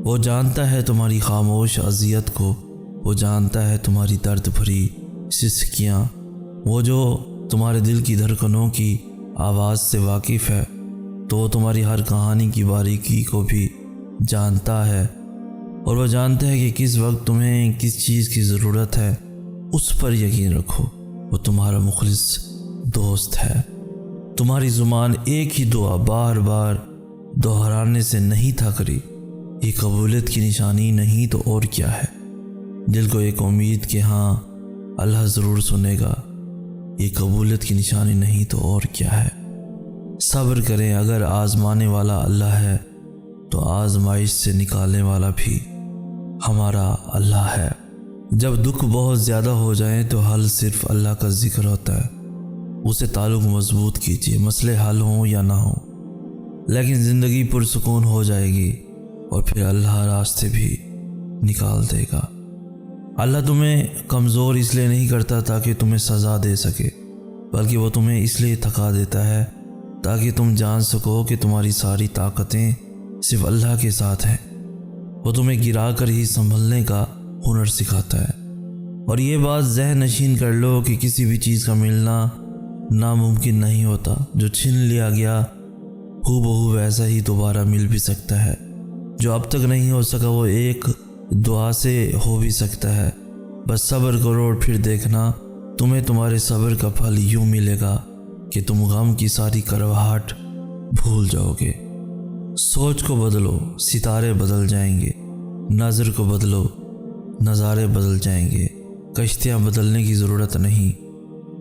وہ جانتا ہے تمہاری خاموش اذیت کو، وہ جانتا ہے تمہاری درد بھری سسکیاں، وہ جو تمہارے دل کی دھڑکنوں کی آواز سے واقف ہے، تو وہ تمہاری ہر کہانی کی باریکی کو بھی جانتا ہے، اور وہ جانتا ہے کہ کس وقت تمہیں کس چیز کی ضرورت ہے۔ اس پر یقین رکھو، وہ تمہارا مخلص دوست ہے۔ تمہاری زبان ایک ہی دعا بار بار دہرانے سے نہیں تھک رہی، یہ قبولیت کی نشانی نہیں تو اور کیا ہے۔ دل کو ایک امید کہ ہاں اللہ ضرور سنے گا، یہ قبولیت کی نشانی نہیں تو اور کیا ہے۔ صبر کریں، اگر آزمانے والا اللہ ہے تو آزمائش سے نکالنے والا بھی ہمارا اللہ ہے۔ جب دکھ بہت زیادہ ہو جائیں تو حل صرف اللہ کا ذکر ہوتا ہے، اسے تعلق مضبوط کیجیے، مسئلے حل ہوں یا نہ ہوں، لیکن زندگی پرسکون ہو جائے گی، اور پھر اللہ راستے بھی نکال دے گا۔ اللہ تمہیں کمزور اس لیے نہیں کرتا تاکہ تمہیں سزا دے سکے، بلکہ وہ تمہیں اس لیے تھکا دیتا ہے تاکہ تم جان سکو کہ تمہاری ساری طاقتیں صرف اللہ کے ساتھ ہیں۔ وہ تمہیں گرا کر ہی سنبھلنے کا ہنر سکھاتا ہے۔ اور یہ بات ذہن نشین کر لو کہ کسی بھی چیز کا ملنا ناممکن نہیں ہوتا، جو چھین لیا گیا ہو بہو ویسا ہی دوبارہ مل بھی سکتا ہے، جو اب تک نہیں ہو سکا وہ ایک دعا سے ہو بھی سکتا ہے۔ بس صبر کرو اور پھر دیکھنا تمہیں تمہارے صبر کا پھل یوں ملے گا کہ تم غم کی ساری کڑواہٹ بھول جاؤ گے۔ سوچ کو بدلو، ستارے بدل جائیں گے، نظر کو بدلو، نظارے بدل جائیں گے۔ کشتیاں بدلنے کی ضرورت نہیں،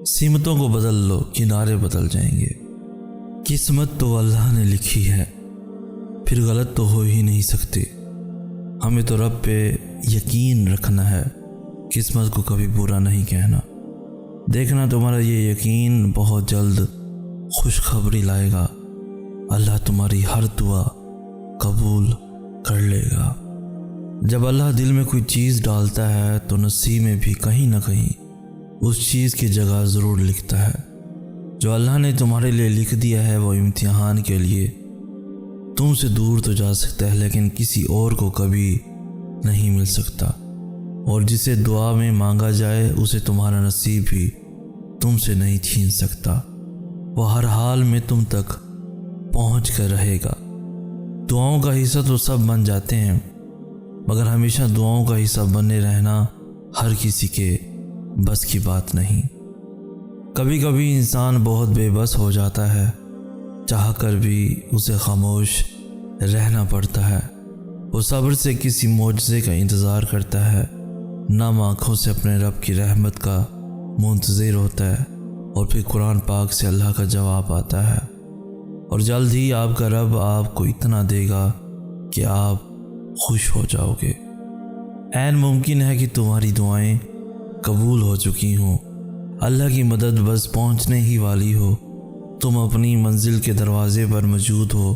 سمتوں کو بدل لو، کنارے بدل جائیں گے۔ قسمت تو اللہ نے لکھی ہے، پھر غلط تو ہو ہی نہیں سکتے۔ ہمیں تو رب پہ یقین رکھنا ہے، قسمت کو کبھی برا نہیں کہنا۔ دیکھنا تمہارا یہ یقین بہت جلد خوشخبری لائے گا، اللہ تمہاری ہر دعا قبول کر لے گا۔ جب اللہ دل میں کوئی چیز ڈالتا ہے تو نصیب میں بھی کہیں نہ کہیں اس چیز کی جگہ ضرور لکھتا ہے۔ جو اللہ نے تمہارے لیے لکھ دیا ہے وہ امتحان کے لیے تم سے دور تو جا سکتا ہے، لیکن کسی اور کو کبھی نہیں مل سکتا، اور جسے دعا میں مانگا جائے اسے تمہارا نصیب بھی تم سے نہیں چھین سکتا۔ وہ ہر حال میں تم تک پہنچ کر رہے گا۔ دعاؤں کا حصہ تو سب بن جاتے ہیں، مگر ہمیشہ دعاؤں کا حصہ بنے رہنا ہر کسی کے بس کی بات نہیں۔ کبھی کبھی انسان بہت بے بس ہو جاتا ہے، چاہ کر بھی اسے خاموش رہنا پڑتا ہے۔ وہ صبر سے کسی معجزے کا انتظار کرتا ہے، نم آنکھوں سے اپنے رب کی رحمت کا منتظر ہوتا ہے، اور پھر قرآن پاک سے اللہ کا جواب آتا ہے، اور جلد ہی آپ کا رب آپ کو اتنا دے گا کہ آپ خوش ہو جاؤ گے۔ عین ممکن ہے کہ تمہاری دعائیں قبول ہو چکی ہوں، اللہ کی مدد بس پہنچنے ہی والی ہو، تم اپنی منزل کے دروازے پر موجود ہو،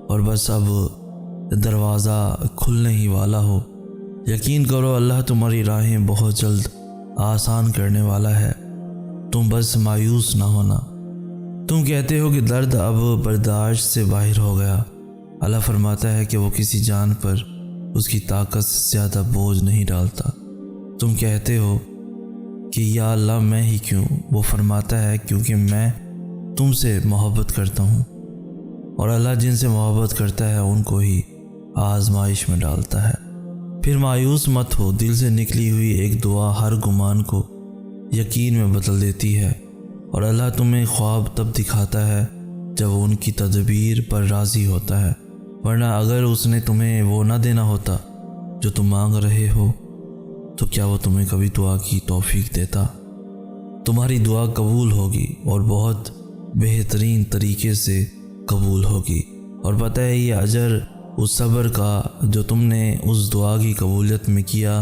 اور بس اب دروازہ کھلنے ہی والا ہو۔ یقین کرو اللہ تمہاری راہیں بہت جلد آسان کرنے والا ہے، تم بس مایوس نہ ہونا۔ تم کہتے ہو کہ درد اب برداشت سے باہر ہو گیا، اللہ فرماتا ہے کہ وہ کسی جان پر اس کی طاقت سے زیادہ بوجھ نہیں ڈالتا۔ تم کہتے ہو کہ یا اللہ میں ہی کیوں، وہ فرماتا ہے کیونکہ میں تم سے محبت کرتا ہوں، اور اللہ جن سے محبت کرتا ہے ان کو ہی آزمائش میں ڈالتا ہے۔ پھر مایوس مت ہو، دل سے نکلی ہوئی ایک دعا ہر گمان کو یقین میں بدل دیتی ہے، اور اللہ تمہیں خواب تب دکھاتا ہے جب وہ ان کی تدبیر پر راضی ہوتا ہے، ورنہ اگر اس نے تمہیں وہ نہ دینا ہوتا جو تم مانگ رہے ہو تو کیا وہ تمہیں کبھی دعا کی توفیق دیتا؟ تمہاری دعا قبول ہوگی، اور بہت بہترین طریقے سے قبول ہوگی، اور پتہ ہے یہ اجر اس صبر کا جو تم نے اس دعا کی قبولیت میں کیا،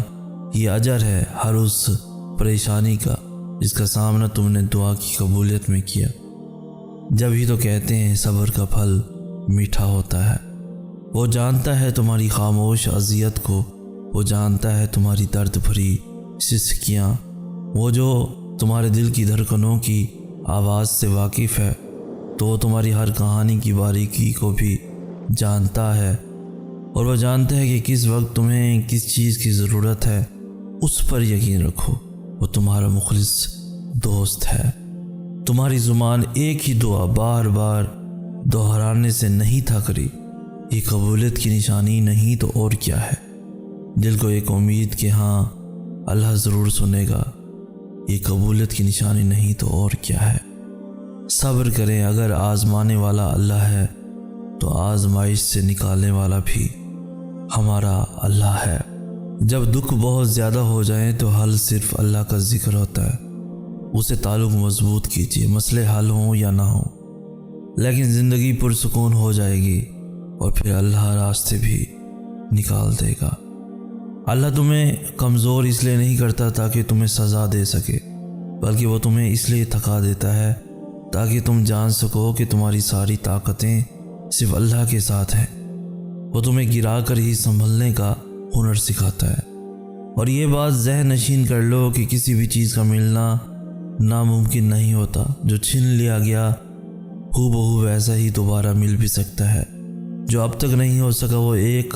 یہ اجر ہے ہر اس پریشانی کا جس کا سامنا تم نے دعا کی قبولیت میں کیا۔ جب ہی تو کہتے ہیں صبر کا پھل میٹھا ہوتا ہے۔ وہ جانتا ہے تمہاری خاموش اذیت کو، وہ جانتا ہے تمہاری درد بھری سسکیاں، وہ جو تمہارے دل کی دھڑکنوں کی آواز سے واقف ہے، تو وہ تمہاری ہر کہانی کی باریکی کو بھی جانتا ہے، اور وہ جانتا ہے کہ کس وقت تمہیں کس چیز کی ضرورت ہے، اس پر یقین رکھو۔ وہ تمہارا مخلص دوست ہے۔ تمہاری زبان ایک ہی دعا بار بار دہرانے سے نہیں تھک رہی۔ یہ قبولیت کی نشانی نہیں تو اور کیا ہے؟ دل کو ایک امید کہ ہاں اللہ ضرور سنے گا، یہ قبولیت کی نشانی نہیں تو اور کیا ہے؟ صبر کریں، اگر آزمانے والا اللہ ہے تو آزمائش سے نکالنے والا بھی ہمارا اللہ ہے۔ جب دکھ بہت زیادہ ہو جائیں تو حل صرف اللہ کا ذکر ہوتا ہے، اسے تعلق مضبوط کیجیے، مسئلے حل ہوں یا نہ ہوں، لیکن زندگی پرسکون ہو جائے گی اور پھر اللہ راستے بھی نکال دے گا۔ اللہ تمہیں کمزور اس لیے نہیں کرتا تاکہ تمہیں سزا دے سکے، بلکہ وہ تمہیں اس لیے تھکا دیتا ہے تاکہ تم جان سکو کہ تمہاری ساری طاقتیں صرف اللہ کے ساتھ ہیں۔ وہ تمہیں گرا کر ہی سنبھلنے کا ہنر سکھاتا ہے۔ اور یہ بات ذہن نشین کر لو کہ کسی بھی چیز کا ملنا ناممکن نہیں ہوتا۔ جو چھین لیا گیا ہو بہو ویسا ہی دوبارہ مل بھی سکتا ہے، جو اب تک نہیں ہو سکا وہ ایک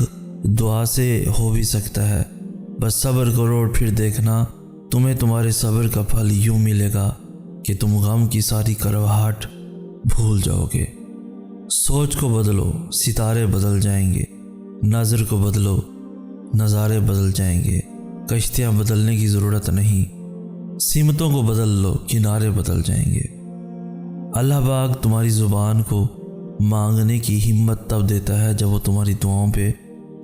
دعا سے ہو بھی سکتا ہے۔ بس صبر کرو اور پھر دیکھنا تمہیں تمہارے صبر کا پھل یوں ملے گا کہ تم غم کی ساری کڑواہٹ بھول جاؤ گے۔ سوچ کو بدلو، ستارے بدل جائیں گے، نظر کو بدلو، نظارے بدل جائیں گے۔ کشتیاں بدلنے کی ضرورت نہیں، سمتوں کو بدل لو، کنارے بدل جائیں گے۔ اللہ پاک تمہاری زبان کو مانگنے کی ہمت تب دیتا ہے جب وہ تمہاری دعاؤں پہ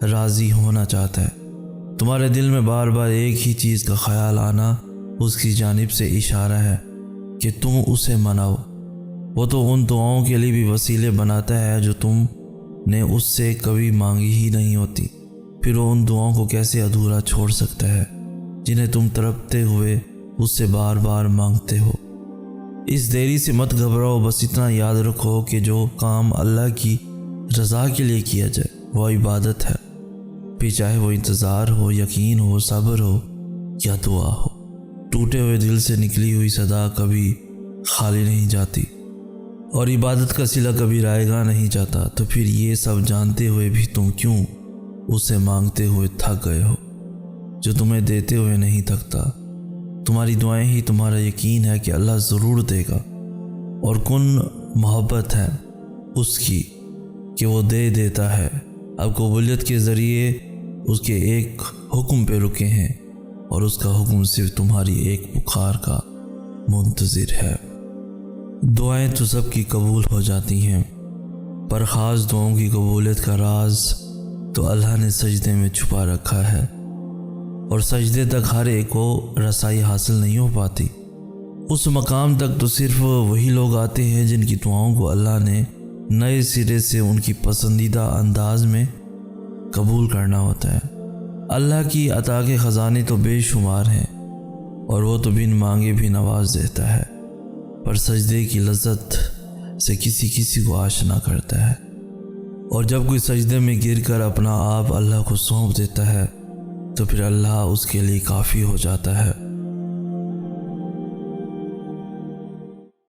راضی ہونا چاہتا ہے۔ تمہارے دل میں بار بار ایک ہی چیز کا خیال آنا اس کی جانب سے اشارہ ہے کہ تم اسے مناؤ۔ وہ تو ان دعاؤں کے لیے بھی وسیلے بناتا ہے جو تم نے اس سے کبھی مانگی ہی نہیں ہوتی، پھر وہ ان دعاؤں کو کیسے ادھورا چھوڑ سکتا ہے جنہیں تم تڑپتے ہوئے اس سے بار بار مانگتے ہو۔ اس دیری سے مت گھبراؤ، بس اتنا یاد رکھو کہ جو کام اللہ کی رضا کے لیے کیا جائے وہ عبادت ہے، پھر چاہے وہ انتظار ہو، یقین ہو، صبر ہو یا دعا ہو۔ ٹوٹے ہوئے دل سے نکلی ہوئی صدا کبھی خالی نہیں جاتی، اور عبادت کا صلہ کبھی رائے گاہ نہیں جاتا۔ تو پھر یہ سب جانتے ہوئے بھی تم کیوں اسے مانگتے ہوئے تھک گئے ہو؟ جو تمہیں دیتے ہوئے نہیں تھکتا۔ تمہاری دعائیں ہی تمہارا یقین ہے کہ اللہ ضرور دے گا، اور کن محبت ہے اس کی کہ وہ دے دیتا ہے۔ اب قبولیت کے ذریعے اس کے ایک حکم پہ رکے ہیں، اور اس کا حکم صرف تمہاری ایک پکار کا منتظر ہے۔ دعائیں تو سب کی قبول ہو جاتی ہیں، پر خاص دعاؤں کی قبولیت کا راز تو اللہ نے سجدے میں چھپا رکھا ہے، اور سجدے تک ہر ایک کو رسائی حاصل نہیں ہو پاتی۔ اس مقام تک تو صرف وہی لوگ آتے ہیں جن کی دعاؤں کو اللہ نے نئے سرے سے ان کی پسندیدہ انداز میں قبول کرنا ہوتا ہے۔ اللہ کی عطا کے خزانے تو بے شمار ہیں، اور وہ تو بن مانگے بھی نواز دیتا ہے، پر سجدے کی لذت سے کسی کو آشنا کرتا ہے۔ اور جب کوئی سجدے میں گر کر اپنا آپ اللہ کو سونپ دیتا ہے تو پھر اللہ اس کے لیے کافی ہو جاتا ہے۔